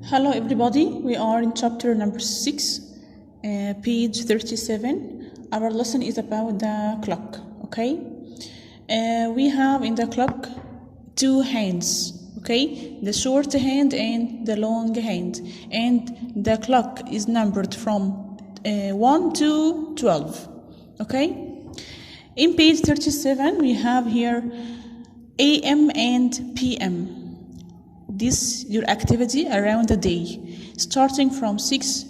Hello everybody, we are in chapter number 6, page 37. Our lesson is about the clock, okay? We have in the clock two hands, okay? The short hand and the long hand. And the clock is numbered from 1 to 12, okay? In page 37, we have here AM and PM. This your activity around the day, starting from 6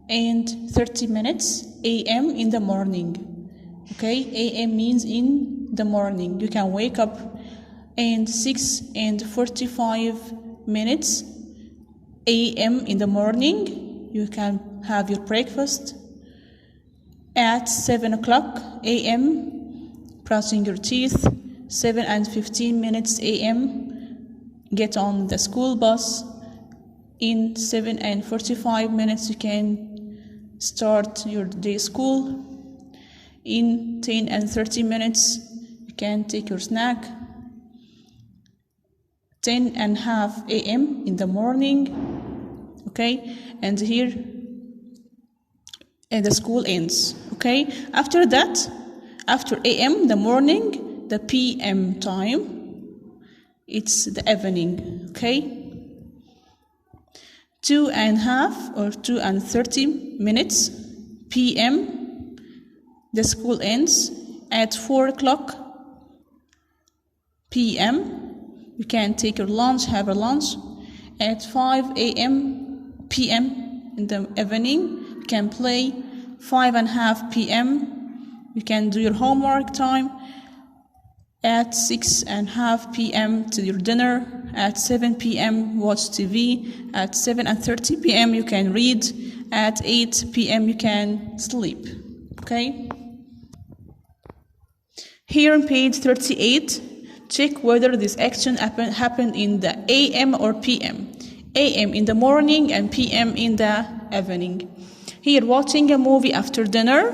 and 30 minutes AM in the morning. Okay, AM means in the morning. You can wake up and 6 and 45 minutes AM in the morning. You can have your breakfast at 7 o'clock AM, brushing your teeth. 7 and 15 minutes AM. Get on the school bus. In 7 and 45 minutes you can start your day school. In 10 and 30 minutes you can take your snack. 10 and half AM in the morning, okay, and here and the school ends, okay. After that, after AM the morning, the PM time, it's the evening, okay. 2 and half or 2 and 30 minutes PM, the school ends. At 4 o'clock PM, you can take your lunch, have a lunch. At 5 AM PM in the evening, you can play. 5 and half PM, you can do your homework time. At 6 and half PM to your dinner. At 7 PM watch TV. At 7 and 30 PM you can read. At 8 PM you can sleep, okay. Here on page 38, check whether this action happened in the AM or PM. AM in the morning and PM in the evening. Here, watching a movie after dinner,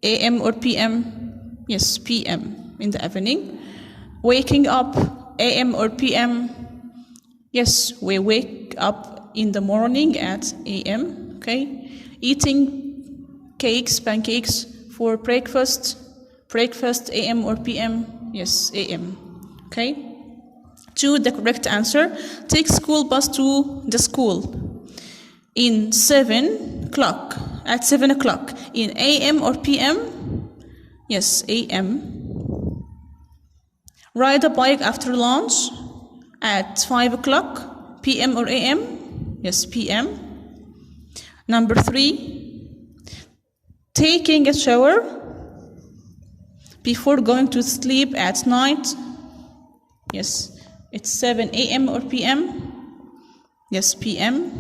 AM or PM? Yes, PM in the evening. Waking up, AM or PM? Yes, we wake up in the morning at AM, okay. Eating cakes, pancakes for breakfast AM or PM? Yes, AM, okay. Choose the correct answer. Take school bus to the school in 7 o'clock, at 7 o'clock, in AM or PM? Yes, AM. Ride a bike after lunch at 5 o'clock, PM or AM? Yes, PM. Number 3, taking a shower before going to sleep at night. Yes, it's 7 AM or PM? Yes, PM.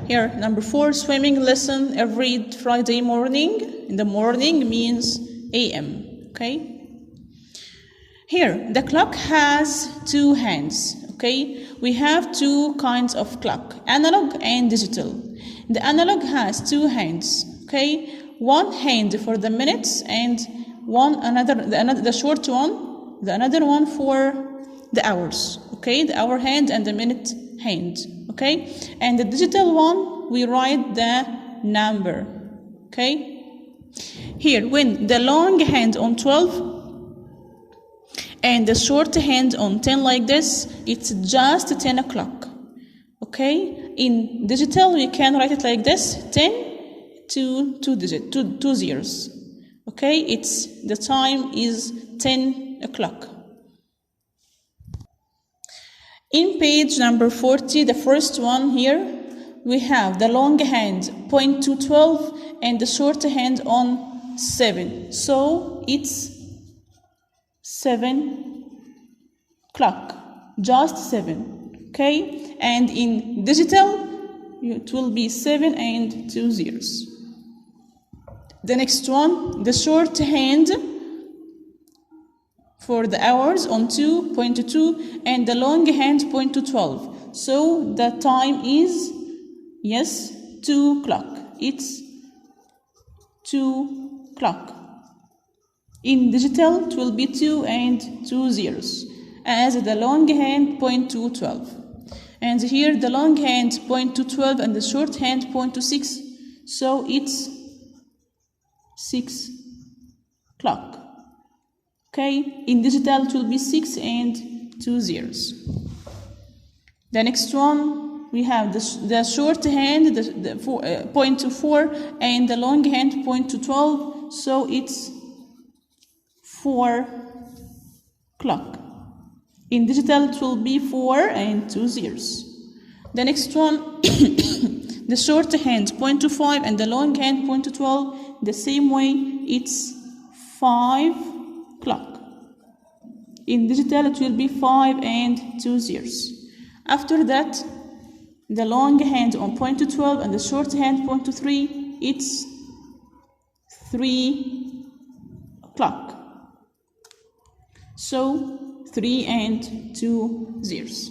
Here, number 4, swimming lesson every Friday morning. In the morning means AM, okay? Here, the clock has 2 hands, okay? We have 2 kinds of clock, analog and digital. The analog has 2 hands, okay? 1 hand for the minutes and the short one, the another one for the hours, okay? The hour hand and the minute hand, okay? And the digital one, we write the number, okay? Here, when the long hand on 12 and the short hand on 10 like this, it's just 10 o'clock, okay? In digital, we can write it like this, 10 to 2 zeros, okay? It's the time is 10 o'clock. In page number 40, the first one here, we have the long hand point to 12 and the short hand on 7. So it's 7 o'clock, just 7, okay? And in digital, it will be 7 and 2 zeros. The next one, the short hand for the hours on 2, point to 2, and the long hand point to 12. So the time is, yes, 2 o'clock. It's 2 o'clock. In digital, it will be 2 and 2 zeros, as the long hand point to 12. And here the long hand point to 12 and the short hand point to 6. So it's 6 o'clock. Okay, in digital it will be 6 and 2 zeros. The next one, we have the short hand point to 4 and the long hand point to 12. So it's 4 o'clock. In digital it will be 4 and 2 zeros. The next one, the short hand point to 5 and the long hand point to 12. The same way, it's 5 o'clock. In digital it will be 5 and 2 zeros. After that, the long hand on point to 12 and the short hand point to 3, it's 3 o'clock. So 3 and 2 zeros.